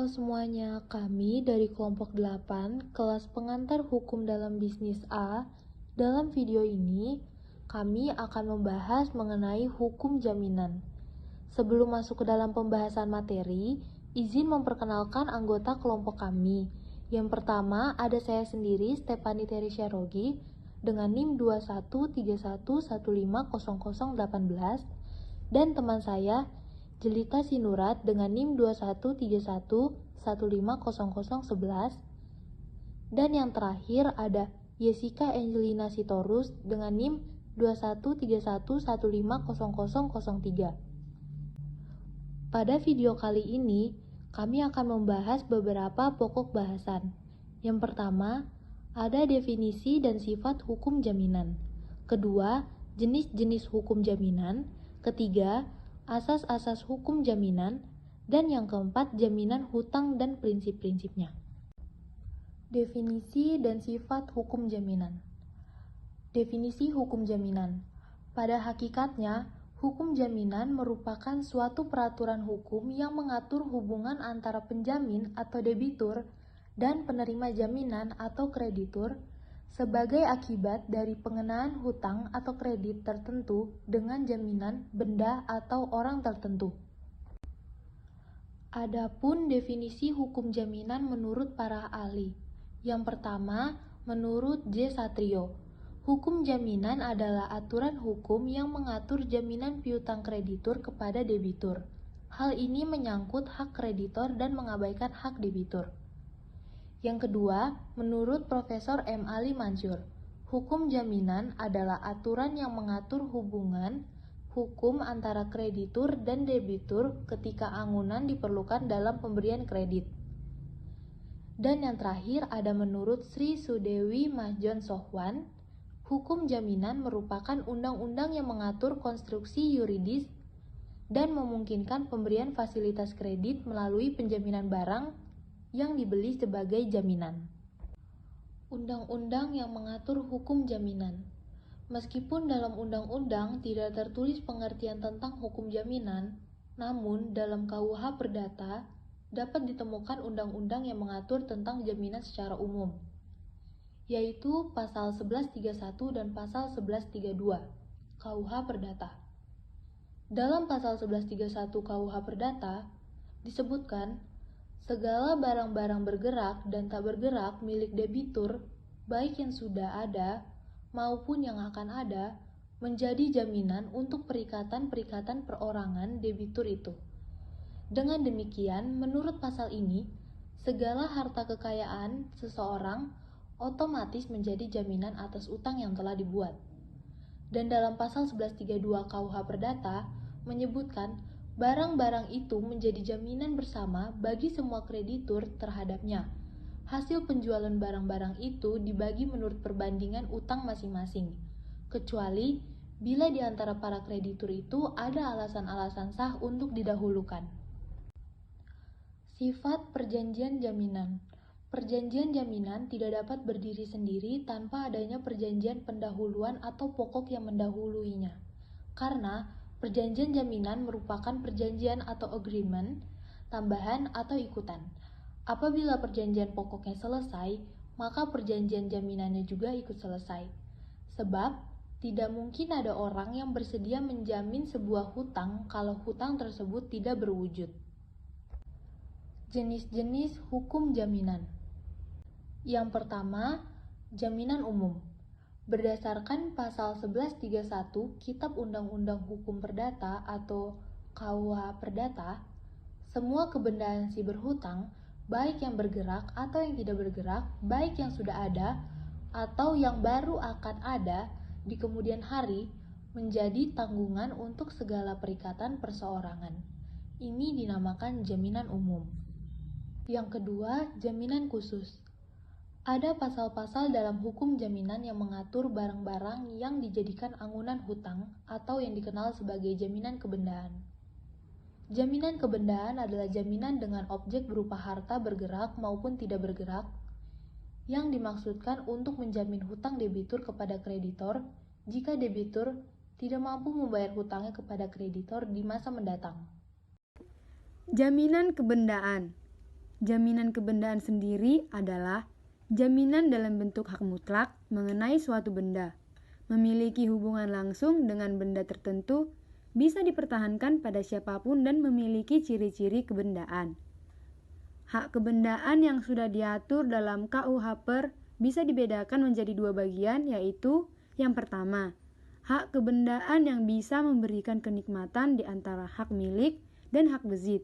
Halo semuanya, kami dari kelompok 8, kelas pengantar hukum dalam bisnis A. Dalam video ini, kami akan membahas mengenai hukum jaminan. Sebelum masuk ke dalam pembahasan materi, izin memperkenalkan anggota kelompok kami. Yang pertama ada saya sendiri, Stefani Teresia Rogi, dengan NIM 2131150018, dan teman saya, Jelita Sinurat dengan NIM 2131150011, dan yang terakhir ada Jessica Angelina Sitorus dengan NIM 2131150003. Pada video kali ini, kami akan membahas beberapa pokok bahasan. Yang pertama, ada definisi dan sifat hukum jaminan. Kedua, jenis-jenis hukum jaminan. Ketiga, asas-asas hukum jaminan. Dan yang keempat, jaminan hutang dan prinsip-prinsipnya. Definisi dan sifat hukum jaminan. Definisi hukum jaminan. Pada hakikatnya, hukum jaminan merupakan suatu peraturan hukum yang mengatur hubungan antara penjamin atau debitur dan penerima jaminan atau kreditur sebagai akibat dari pengenaan hutang atau kredit tertentu dengan jaminan benda atau orang tertentu. Adapun definisi hukum jaminan menurut para ahli. Yang pertama, menurut J. Satrio, hukum jaminan adalah aturan hukum yang mengatur jaminan piutang kreditur kepada debitur. Hal ini menyangkut hak kreditor dan mengabaikan hak debitur. Yang kedua, menurut Profesor M. Ali Mansur, hukum jaminan adalah aturan yang mengatur hubungan hukum antara kreditur dan debitur ketika anggunan diperlukan dalam pemberian kredit. Dan yang terakhir ada menurut Sri Sudewi Mahjon Sohwan, hukum jaminan merupakan undang-undang yang mengatur konstruksi yuridis dan memungkinkan pemberian fasilitas kredit melalui penjaminan barang yang dibeli sebagai jaminan. Undang-undang yang mengatur hukum jaminan. Meskipun dalam undang-undang tidak tertulis pengertian tentang hukum jaminan, namun dalam KUH Perdata dapat ditemukan undang-undang yang mengatur tentang jaminan secara umum, yaitu pasal 1131 dan pasal 1132 KUH Perdata. Dalam pasal 1131 KUH Perdata disebutkan, segala barang-barang bergerak dan tak bergerak milik debitur, baik yang sudah ada maupun yang akan ada, menjadi jaminan untuk perikatan-perikatan perorangan debitur itu. Dengan demikian, menurut pasal ini, segala harta kekayaan seseorang otomatis menjadi jaminan atas utang yang telah dibuat. Dan dalam pasal 1132 KUH Perdata menyebutkan barang-barang itu menjadi jaminan bersama bagi semua kreditur terhadapnya. Hasil penjualan barang-barang itu dibagi menurut perbandingan utang masing-masing, kecuali bila di antara para kreditur itu ada alasan-alasan sah untuk didahulukan. Sifat perjanjian jaminan. Perjanjian jaminan tidak dapat berdiri sendiri tanpa adanya perjanjian pendahuluan atau pokok yang mendahuluinya. Karena perjanjian jaminan merupakan perjanjian atau agreement, tambahan atau ikutan. Apabila perjanjian pokoknya selesai, maka perjanjian jaminannya juga ikut selesai. Sebab, tidak mungkin ada orang yang bersedia menjamin sebuah hutang kalau hutang tersebut tidak berwujud. Jenis-jenis hukum jaminan. Yang pertama, jaminan umum. Berdasarkan pasal 1131 Kitab Undang-Undang Hukum Perdata atau KUH Perdata, semua kebendaan si berhutang, baik yang bergerak atau yang tidak bergerak, baik yang sudah ada atau yang baru akan ada di kemudian hari, menjadi tanggungan untuk segala perikatan perseorangan. Ini dinamakan jaminan umum. Yang kedua, jaminan khusus. Ada pasal-pasal dalam hukum jaminan yang mengatur barang-barang yang dijadikan anggunan hutang atau yang dikenal sebagai jaminan kebendaan. Jaminan kebendaan adalah jaminan dengan objek berupa harta bergerak maupun tidak bergerak yang dimaksudkan untuk menjamin hutang debitur kepada kreditor jika debitur tidak mampu membayar hutangnya kepada kreditor di masa mendatang. Jaminan kebendaan Jaminan kebendaan sendiri adalah jaminan dalam bentuk hak mutlak mengenai suatu benda, memiliki hubungan langsung dengan benda tertentu, bisa dipertahankan pada siapapun dan memiliki ciri-ciri kebendaan. Hak kebendaan yang sudah diatur dalam KUH PER bisa dibedakan menjadi dua bagian, yaitu yang pertama, hak kebendaan yang bisa memberikan kenikmatan di antara hak milik dan hak bezit.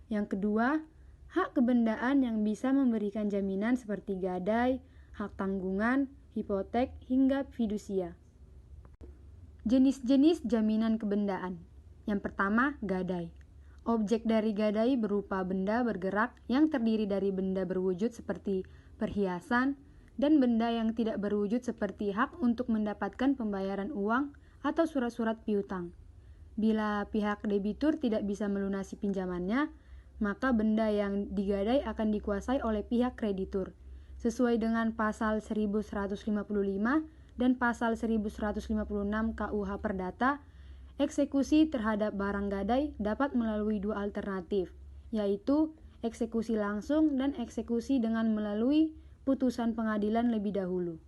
Yang kedua, hak kebendaan yang bisa memberikan jaminan seperti gadai, hak tanggungan, hipotek, hingga fidusia. Jenis-jenis jaminan kebendaan. Yang pertama, gadai. Objek dari gadai berupa benda bergerak yang terdiri dari benda berwujud seperti perhiasan dan benda yang tidak berwujud seperti hak untuk mendapatkan pembayaran uang atau surat-surat piutang. Bila pihak debitur tidak bisa melunasi pinjamannya, maka benda yang digadai akan dikuasai oleh pihak kreditur. Sesuai dengan pasal 1155 dan pasal 1156 KUH Perdata, eksekusi terhadap barang gadai dapat melalui dua alternatif, yaitu eksekusi langsung dan eksekusi dengan melalui putusan pengadilan lebih dahulu.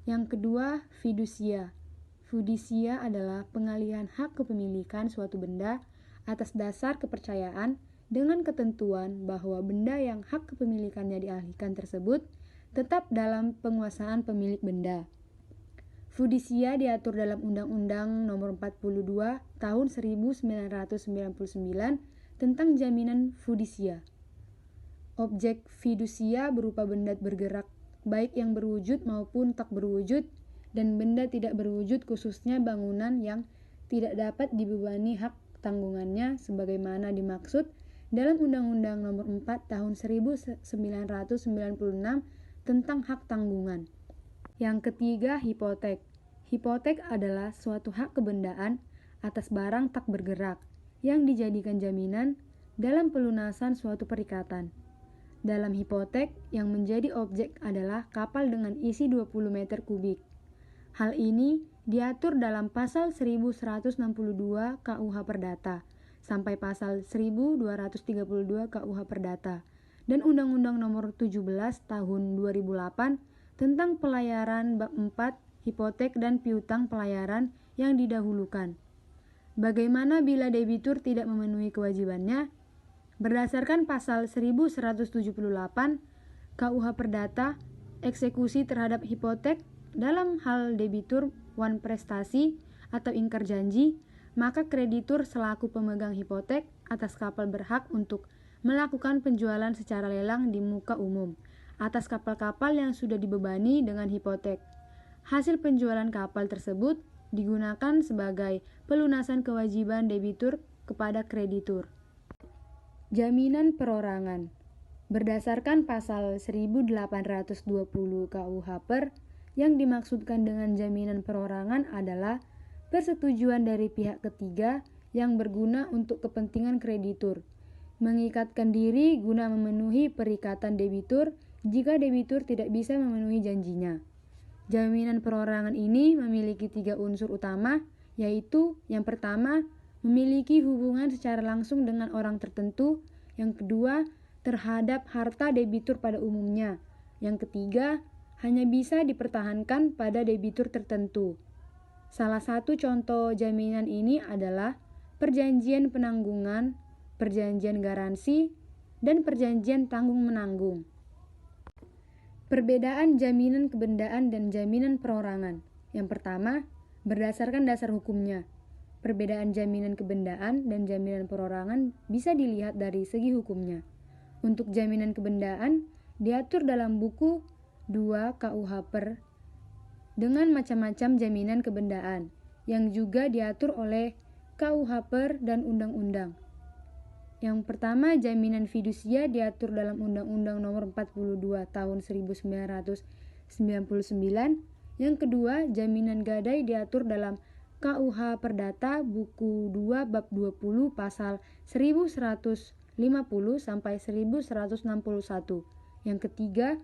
Yang kedua, fidusia. Fidusia adalah pengalihan hak kepemilikan suatu benda atas dasar kepercayaan dengan ketentuan bahwa benda yang hak kepemilikannya dialihkan tersebut tetap dalam penguasaan pemilik benda. Fidusia diatur dalam Undang-Undang Nomor 42 Tahun 1999 tentang jaminan fidusia. Objek fidusia berupa benda bergerak, baik yang berwujud maupun tak berwujud, dan benda tidak berwujud khususnya bangunan yang tidak dapat dibebani hak tanggungannya sebagaimana dimaksud dalam Undang-Undang Nomor 4 Tahun 1996 tentang hak tanggungan. Yang ketiga, hipotek. Hipotek adalah suatu hak kebendaan atas barang tak bergerak yang dijadikan jaminan dalam pelunasan suatu perikatan. Dalam hipotek, yang menjadi objek adalah kapal dengan isi 20 meter kubik. Hal ini diatur dalam pasal 1162 KUH Perdata sampai pasal 1232 KUH Perdata dan Undang-Undang Nomor 17 Tahun 2008 tentang pelayaran bab 4 hipotek dan piutang pelayaran yang didahulukan. Bagaimana bila debitur tidak memenuhi kewajibannya? Berdasarkan pasal 1178 KUH Perdata, eksekusi terhadap hipotek dalam hal debitur wan prestasi atau ingkar janji, maka kreditur selaku pemegang hipotek atas kapal berhak untuk melakukan penjualan secara lelang di muka umum atas kapal-kapal yang sudah dibebani dengan hipotek. Hasil penjualan kapal tersebut digunakan sebagai pelunasan kewajiban debitur kepada kreditur. Jaminan perorangan. Berdasarkan pasal 1820 KUH PER, yang dimaksudkan dengan jaminan perorangan adalah persetujuan dari pihak ketiga yang berguna untuk kepentingan kreditur, mengikatkan diri guna memenuhi perikatan debitur jika debitur tidak bisa memenuhi janjinya. Jaminan perorangan ini memiliki 3 unsur utama, yaitu yang pertama, memiliki hubungan secara langsung dengan orang tertentu, yang kedua, terhadap harta debitur pada umumnya, yang ketiga, hanya bisa dipertahankan pada debitur tertentu. Salah satu contoh jaminan ini adalah perjanjian penanggungan, perjanjian garansi, dan perjanjian tanggung-menanggung. Perbedaan jaminan kebendaan dan jaminan perorangan. Yang pertama, berdasarkan dasar hukumnya. Perbedaan jaminan kebendaan dan jaminan perorangan bisa dilihat dari segi hukumnya. Untuk jaminan kebendaan, diatur dalam buku 2 KUH PER dengan macam-macam jaminan kebendaan yang juga diatur oleh KUH PER dan undang-undang. Yang pertama, jaminan fidusia diatur dalam Undang-Undang Nomor 42 Tahun 1999. Yang kedua, jaminan gadai diatur dalam KUH Perdata buku 2 bab 20 pasal 1150 sampai 1161. Yang ketiga,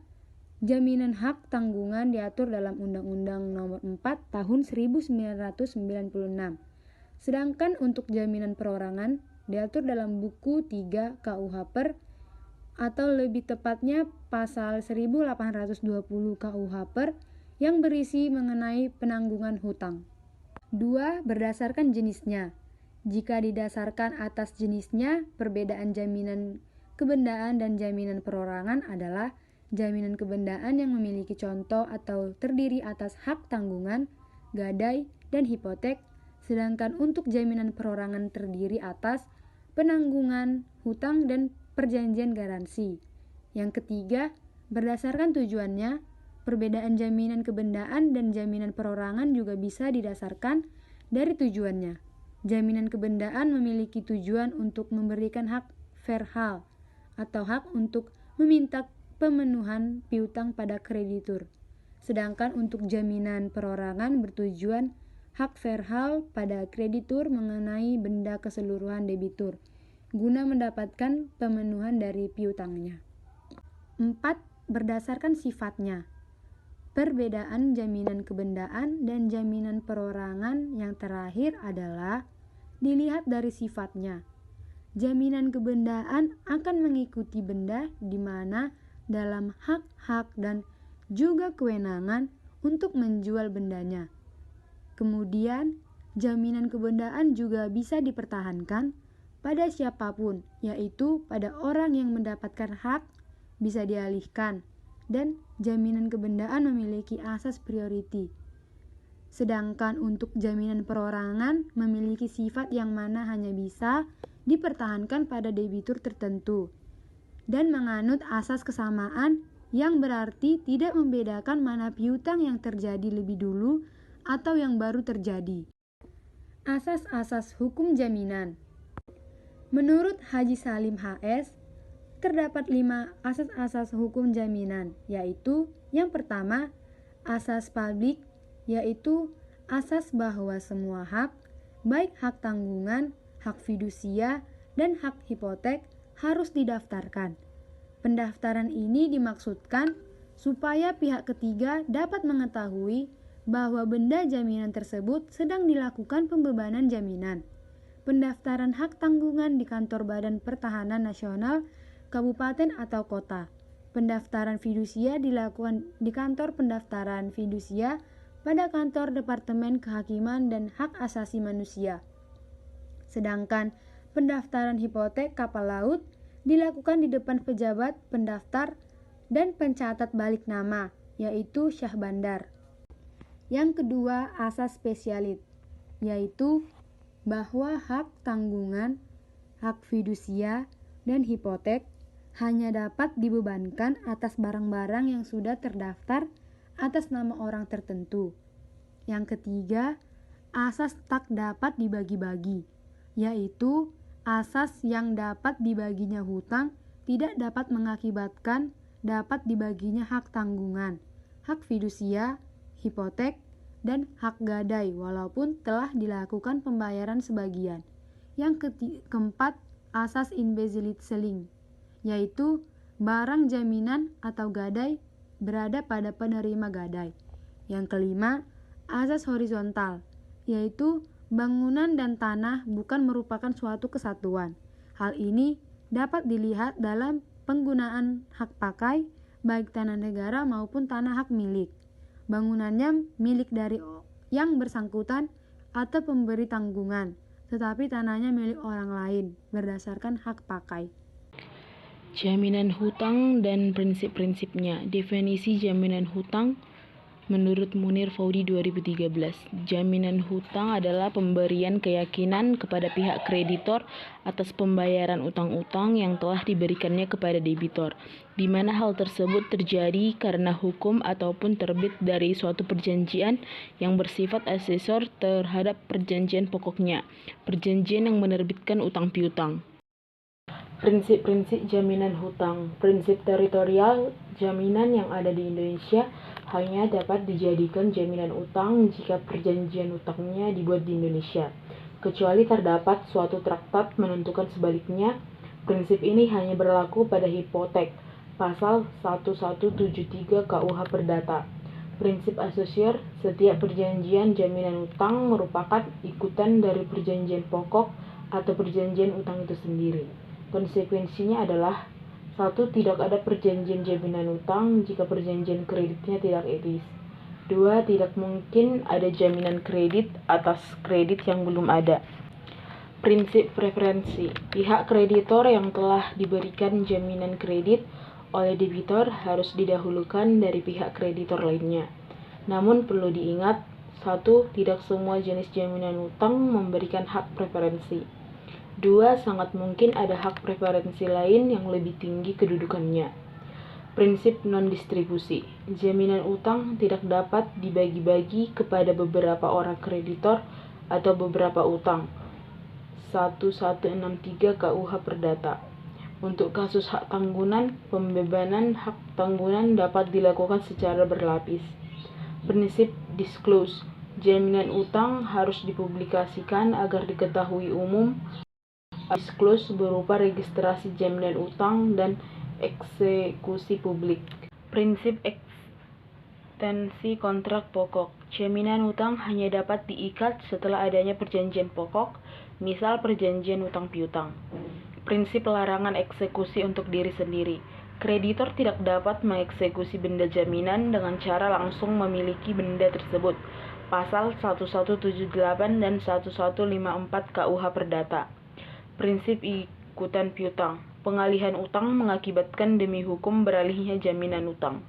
jaminan hak tanggungan diatur dalam Undang-Undang Nomor 4 Tahun 1996. Sedangkan untuk jaminan perorangan diatur dalam buku 3 KUH PER atau lebih tepatnya pasal 1820 KUH yang berisi mengenai penanggungan hutang. 2. Berdasarkan jenisnya. Jika didasarkan atas jenisnya, perbedaan jaminan kebendaan dan jaminan perorangan adalah jaminan kebendaan yang memiliki contoh atau terdiri atas hak tanggungan, gadai, dan hipotek, sedangkan untuk jaminan perorangan terdiri atas penanggungan hutang dan perjanjian garansi. Yang ketiga, berdasarkan tujuannya, perbedaan jaminan kebendaan dan jaminan perorangan juga bisa didasarkan dari tujuannya. Jaminan kebendaan memiliki tujuan untuk memberikan hak verhal atau hak untuk meminta pemenuhan piutang pada kreditur. Sedangkan untuk jaminan perorangan bertujuan hak verhal pada kreditur mengenai benda keseluruhan debitur guna mendapatkan pemenuhan dari piutangnya. 4. Berdasarkan sifatnya. Perbedaan jaminan kebendaan dan jaminan perorangan yang terakhir adalah dilihat dari sifatnya. Jaminan kebendaan akan mengikuti benda di mana dalam hak-hak dan juga kewenangan untuk menjual bendanya. Kemudian, jaminan kebendaan juga bisa dipertahankan pada siapapun, yaitu pada orang yang mendapatkan hak bisa dialihkan, dan jaminan kebendaan memiliki asas priority. Sedangkan untuk jaminan perorangan memiliki sifat yang mana hanya bisa dipertahankan pada debitur tertentu dan menganut asas kesamaan yang berarti tidak membedakan mana piutang yang terjadi lebih dulu atau yang baru terjadi. Asas-asas hukum jaminan. Menurut Haji Salim HS, terdapat 5 asas-asas hukum jaminan, yaitu yang pertama, asas publik, yaitu asas bahwa semua hak, baik hak tanggungan, hak fidusia, dan hak hipotek harus didaftarkan. Pendaftaran ini dimaksudkan supaya pihak ketiga dapat mengetahui bahwa benda jaminan tersebut sedang dilakukan pembebanan jaminan. Pendaftaran hak tanggungan di kantor Badan Pertahanan Nasional, kabupaten atau kota. Pendaftaran fidusia dilakukan di kantor pendaftaran fidusia pada kantor Departemen Kehakiman dan Hak Asasi Manusia. Sedangkan pendaftaran hipotek kapal laut dilakukan di depan pejabat pendaftar dan pencatat balik nama, yaitu Syah Bandar. Yang kedua, asas spesialit, yaitu bahwa hak tanggungan, hak fidusia, dan hipotek hanya dapat dibebankan atas barang-barang yang sudah terdaftar atas nama orang tertentu. Yang ketiga, asas tak dapat dibagi-bagi, yaitu asas yang dapat dibaginya hutang tidak dapat mengakibatkan dapat dibaginya hak tanggungan, hak fidusia, hipotek, dan hak gadai walaupun telah dilakukan pembayaran sebagian. Yang keempat, asas embezzlement selling, yaitu barang jaminan atau gadai berada pada penerima gadai. Yang kelima, asas horizontal, yaitu bangunan dan tanah bukan merupakan suatu kesatuan. Hal ini dapat dilihat dalam penggunaan hak pakai, baik tanah negara maupun tanah hak milik. Bangunannya milik dari yang bersangkutan atau pemberi tanggungan, tetapi tanahnya milik orang lain berdasarkan hak pakai. Jaminan hutang dan prinsip-prinsipnya. Definisi jaminan hutang menurut Munir Faudi 2013. Jaminan hutang adalah pemberian keyakinan kepada pihak kreditor atas pembayaran utang-utang yang telah diberikannya kepada debitor, di mana hal tersebut terjadi karena hukum ataupun terbit dari suatu perjanjian yang bersifat asesor terhadap perjanjian pokoknya, perjanjian yang menerbitkan utang piutang. Prinsip-prinsip jaminan hutang. Prinsip teritorial jaminan yang ada di Indonesia hanya dapat dijadikan jaminan utang jika perjanjian utangnya dibuat di Indonesia, kecuali terdapat suatu traktat menentukan sebaliknya. Prinsip ini hanya berlaku pada hipotek, pasal 1173 KUH Perdata. Prinsip asosier, setiap perjanjian jaminan utang merupakan ikutan dari perjanjian pokok atau perjanjian utang itu sendiri. Konsekuensinya adalah 1. Tidak ada perjanjian jaminan utang jika perjanjian kreditnya tidak etis. 2. Tidak mungkin ada jaminan kredit atas kredit yang belum ada. Prinsip preferensi. Pihak kreditor yang telah diberikan jaminan kredit oleh debitur harus didahulukan dari pihak kreditor lainnya. Namun perlu diingat, 1. Tidak semua jenis jaminan utang memberikan hak preferensi. 2. Sangat mungkin ada hak preferensi lain yang lebih tinggi kedudukannya. Prinsip non-distribusi. Jaminan utang tidak dapat dibagi-bagi kepada beberapa orang kreditor atau beberapa utang. 1163 KUH Perdata. Untuk kasus hak tanggunan, pembebanan hak tanggunan dapat dilakukan secara berlapis. Prinsip disclose. Jaminan utang harus dipublikasikan agar diketahui umum. Disclose berupa registrasi jaminan utang dan eksekusi publik. Prinsip ekstensi kontrak pokok. Jaminan utang hanya dapat diikat setelah adanya perjanjian pokok, misal perjanjian utang piutang. Prinsip larangan eksekusi untuk diri sendiri. Kreditor tidak dapat mengeksekusi benda jaminan dengan cara langsung memiliki benda tersebut. Pasal 1178 dan 1154 KUH Perdata. Prinsip ikutan piutang. Pengalihan utang mengakibatkan demi hukum beralihnya jaminan utang.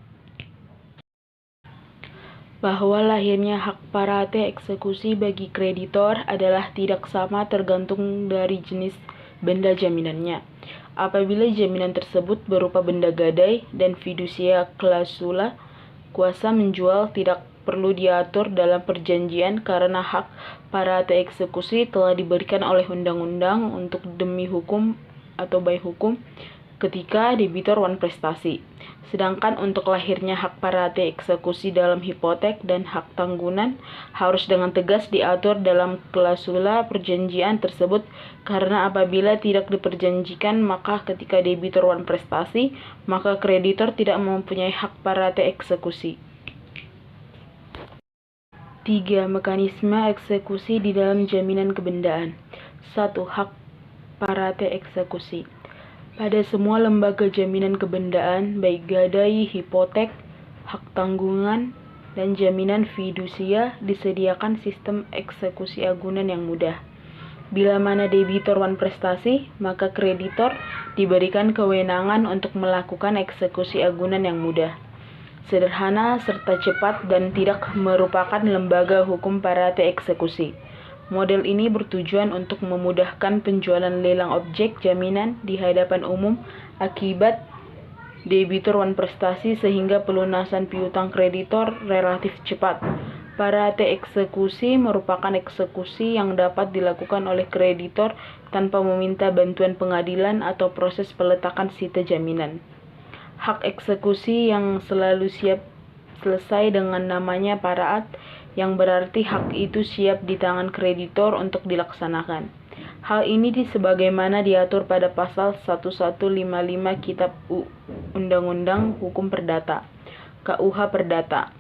Bahwa lahirnya hak parate eksekusi bagi kreditor adalah tidak sama tergantung dari jenis benda jaminannya. Apabila jaminan tersebut berupa benda gadai dan fidusia klausula, kuasa menjual tidak perlu diatur dalam perjanjian karena hak parate eksekusi telah diberikan oleh undang-undang untuk demi hukum atau by hukum ketika debitur wan prestasi. Sedangkan untuk lahirnya hak parate eksekusi dalam hipotek dan hak tanggunan harus dengan tegas diatur dalam klausula perjanjian tersebut karena apabila tidak diperjanjikan maka ketika debitur wan prestasi maka kreditor tidak mempunyai hak parate eksekusi. 3. Mekanisme eksekusi di dalam jaminan kebendaan. 1. Hak parate eksekusi. Pada semua lembaga jaminan kebendaan, baik gadai, hipotek, hak tanggungan, dan jaminan fidusia, disediakan sistem eksekusi agunan yang mudah. Bila mana debitur wan prestasi, maka kreditor diberikan kewenangan untuk melakukan eksekusi agunan yang mudah, sederhana serta cepat dan tidak merupakan lembaga hukum parate eksekusi. Model ini bertujuan untuk memudahkan penjualan lelang objek jaminan di hadapan umum akibat debitur wan prestasi sehingga pelunasan piutang kreditor relatif cepat. Parate eksekusi merupakan eksekusi yang dapat dilakukan oleh kreditor tanpa meminta bantuan pengadilan atau proses peletakan sita jaminan. Hak eksekusi yang selalu siap selesai dengan namanya paraat, yang berarti hak itu siap di tangan kreditor untuk dilaksanakan. Hal ini sebagaimana diatur pada pasal 1155 Kitab Undang-Undang Hukum Perdata, KUH Perdata,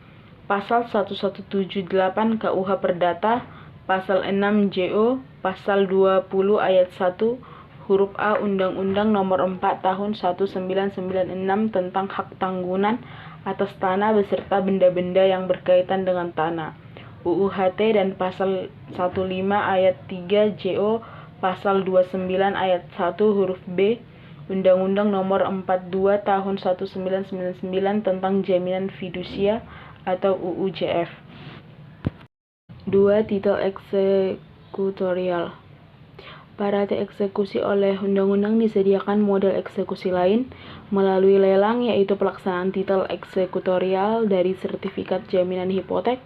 pasal 1178 KUH Perdata, pasal 6 JO, pasal 20 ayat 1 huruf A Undang-Undang Nomor 4 Tahun 1996 tentang hak tanggunan atas tanah beserta benda-benda yang berkaitan dengan tanah, UUHT, dan pasal 15 ayat 3 JO, pasal 29 ayat 1 huruf B Undang-Undang Nomor 42 Tahun 1999 tentang jaminan fidusia atau UUJF. 2. Titel eksekutorial. Parate eksekusi oleh undang-undang disediakan model eksekusi lain melalui lelang, yaitu pelaksanaan titel eksekutorial dari sertifikat jaminan hipotek,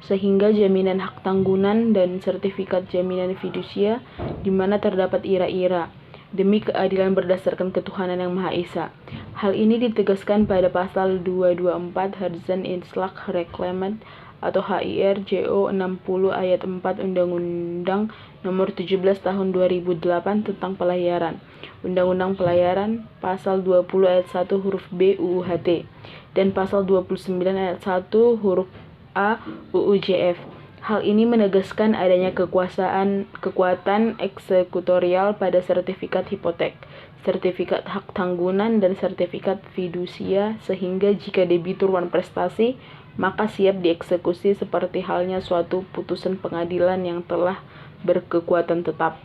sehingga jaminan hak tanggunan dan sertifikat jaminan fidusia di mana terdapat ira-ira demi keadilan berdasarkan ketuhanan yang Maha Esa. Hal ini ditegaskan pada pasal 224 Harzen Inslag Reclaimant atau HIR JO 60 ayat 4 Undang-Undang Nomor 17 Tahun 2008 tentang pelayaran, Undang-Undang Pelayaran, pasal 20 ayat 1 huruf B UUHT, dan pasal 29 ayat 1 huruf A UUJF. Hal ini menegaskan adanya kekuatan eksekutorial pada sertifikat hipotek, sertifikat hak tanggunan, dan sertifikat fidusia, sehingga jika debitur wanprestasi, maka siap dieksekusi seperti halnya suatu putusan pengadilan yang telah berkekuatan tetap.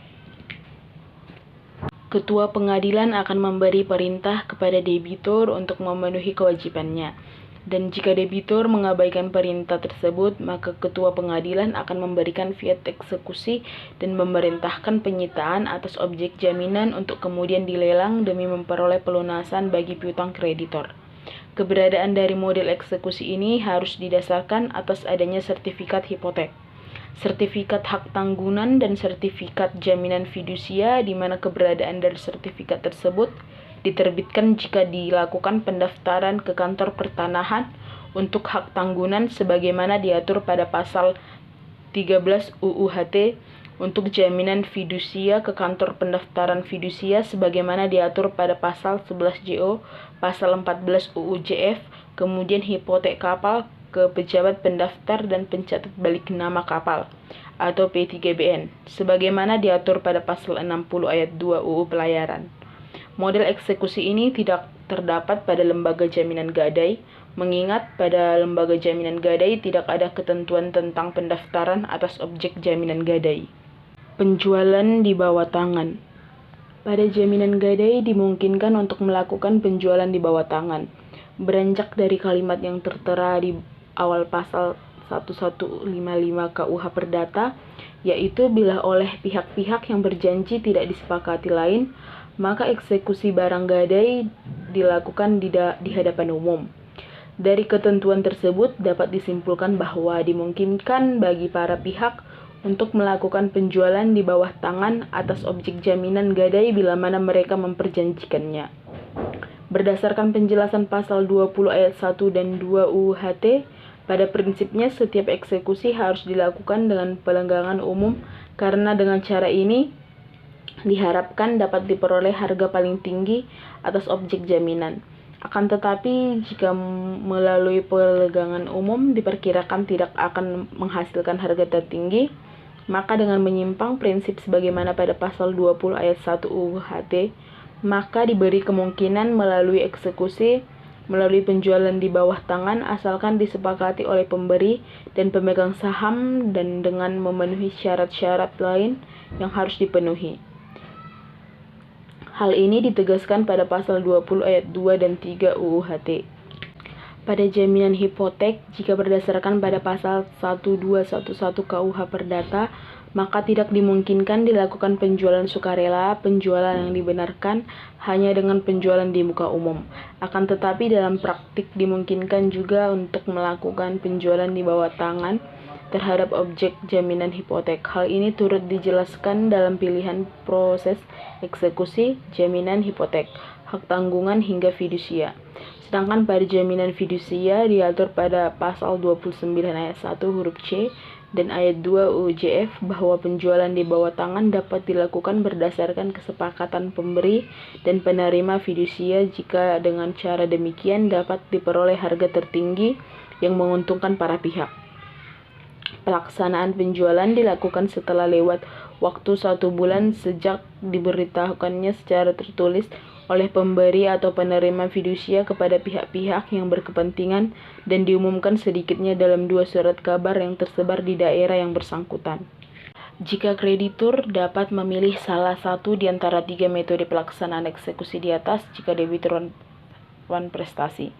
Ketua pengadilan akan memberi perintah kepada debitur untuk memenuhi kewajibannya. Dan jika debitur mengabaikan perintah tersebut, maka ketua pengadilan akan memberikan fiat eksekusi dan memerintahkan penyitaan atas objek jaminan untuk kemudian dilelang demi memperoleh pelunasan bagi piutang kreditor. Keberadaan dari model eksekusi ini harus didasarkan atas adanya sertifikat hipotek, sertifikat hak tanggunan, dan sertifikat jaminan fidusia, di mana keberadaan dari sertifikat tersebut diterbitkan jika dilakukan pendaftaran ke kantor pertanahan untuk hak tanggunan sebagaimana diatur pada pasal 13 UU HT, untuk jaminan fidusia ke kantor pendaftaran fidusia sebagaimana diatur pada pasal 11 JO, pasal 14 UU JF, kemudian hipotek kapal ke pejabat pendaftar dan pencatat balik nama kapal atau P3BN sebagaimana diatur pada pasal 60 ayat 2 UU Pelayaran. Model eksekusi ini tidak terdapat pada lembaga jaminan gadai, mengingat pada lembaga jaminan gadai tidak ada ketentuan tentang pendaftaran atas objek jaminan gadai. Penjualan di bawah tangan. Pada jaminan gadai dimungkinkan untuk melakukan penjualan di bawah tangan. Beranjak dari kalimat yang tertera di awal pasal 1155 KUH Perdata, yaitu bila oleh pihak-pihak yang berjanji tidak disepakati lain, maka eksekusi barang gadai dilakukan di hadapan umum. Dari ketentuan tersebut dapat disimpulkan bahwa dimungkinkan bagi para pihak untuk melakukan penjualan di bawah tangan atas objek jaminan gadai bila mana mereka memperjanjikannya. Berdasarkan penjelasan pasal 20 ayat 1 dan 2 UU HT, pada prinsipnya setiap eksekusi harus dilakukan dengan pelanggaran umum karena dengan cara ini diharapkan dapat diperoleh harga paling tinggi atas objek jaminan. Akan tetapi, jika melalui pelegangan umum diperkirakan tidak akan menghasilkan harga tertinggi, maka dengan menyimpang prinsip sebagaimana pada pasal 20 ayat 1 UU HT, maka diberi kemungkinan melalui eksekusi melalui penjualan di bawah tangan asalkan disepakati oleh pemberi dan pemegang saham dan dengan memenuhi syarat-syarat lain yang harus dipenuhi. Hal ini ditegaskan pada pasal 20 ayat 2 dan 3 UU HT. Pada jaminan hipotek, jika berdasarkan pada pasal 1211 KUH Perdata, maka tidak dimungkinkan dilakukan penjualan sukarela, penjualan yang dibenarkan hanya dengan penjualan di muka umum. Akan tetapi dalam praktik dimungkinkan juga untuk melakukan penjualan di bawah tangan terhadap objek jaminan hipotek. Hal ini turut dijelaskan dalam pilihan proses eksekusi, jaminan hipotek, hak tanggungan hingga fidusia. Sedangkan pada jaminan fidusia diatur pada pasal 29 ayat 1 huruf C dan ayat 2 UU JF bahwa penjualan di bawah tangan dapat dilakukan berdasarkan kesepakatan pemberi dan penerima fidusia jika dengan cara demikian dapat diperoleh harga tertinggi yang menguntungkan para pihak. Pelaksanaan penjualan dilakukan setelah lewat waktu 1 bulan sejak diberitahukannya secara tertulis oleh pemberi atau penerima fidusia kepada pihak-pihak yang berkepentingan dan diumumkan sedikitnya dalam 2 surat kabar yang tersebar di daerah yang bersangkutan. Jika kreditur dapat memilih salah satu di antara 3 metode pelaksanaan eksekusi di atas jika debitur wanprestasi,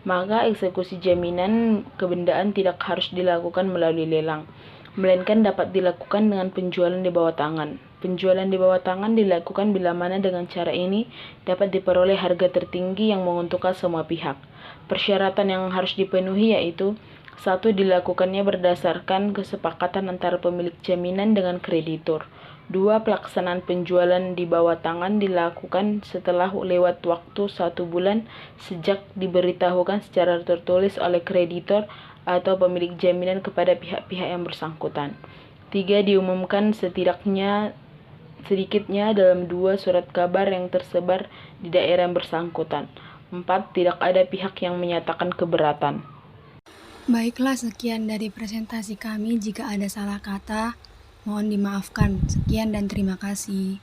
maka eksekusi jaminan kebendaan tidak harus dilakukan melalui lelang, melainkan dapat dilakukan dengan penjualan di bawah tangan. Penjualan di bawah tangan dilakukan bila mana dengan cara ini dapat diperoleh harga tertinggi yang menguntungkan semua pihak. Persyaratan yang harus dipenuhi yaitu 1. Dilakukannya berdasarkan kesepakatan antara pemilik jaminan dengan kreditur. 2. Pelaksanaan penjualan di bawah tangan dilakukan setelah lewat waktu 1 bulan sejak diberitahukan secara tertulis oleh kreditor atau pemilik jaminan kepada pihak-pihak yang bersangkutan. 3. Diumumkan sedikitnya dalam 2 surat kabar yang tersebar di daerah yang bersangkutan. 4. Tidak ada pihak yang menyatakan keberatan. Baiklah, sekian dari presentasi kami. Jika ada salah kata, mohon dimaafkan. Sekian dan terima kasih.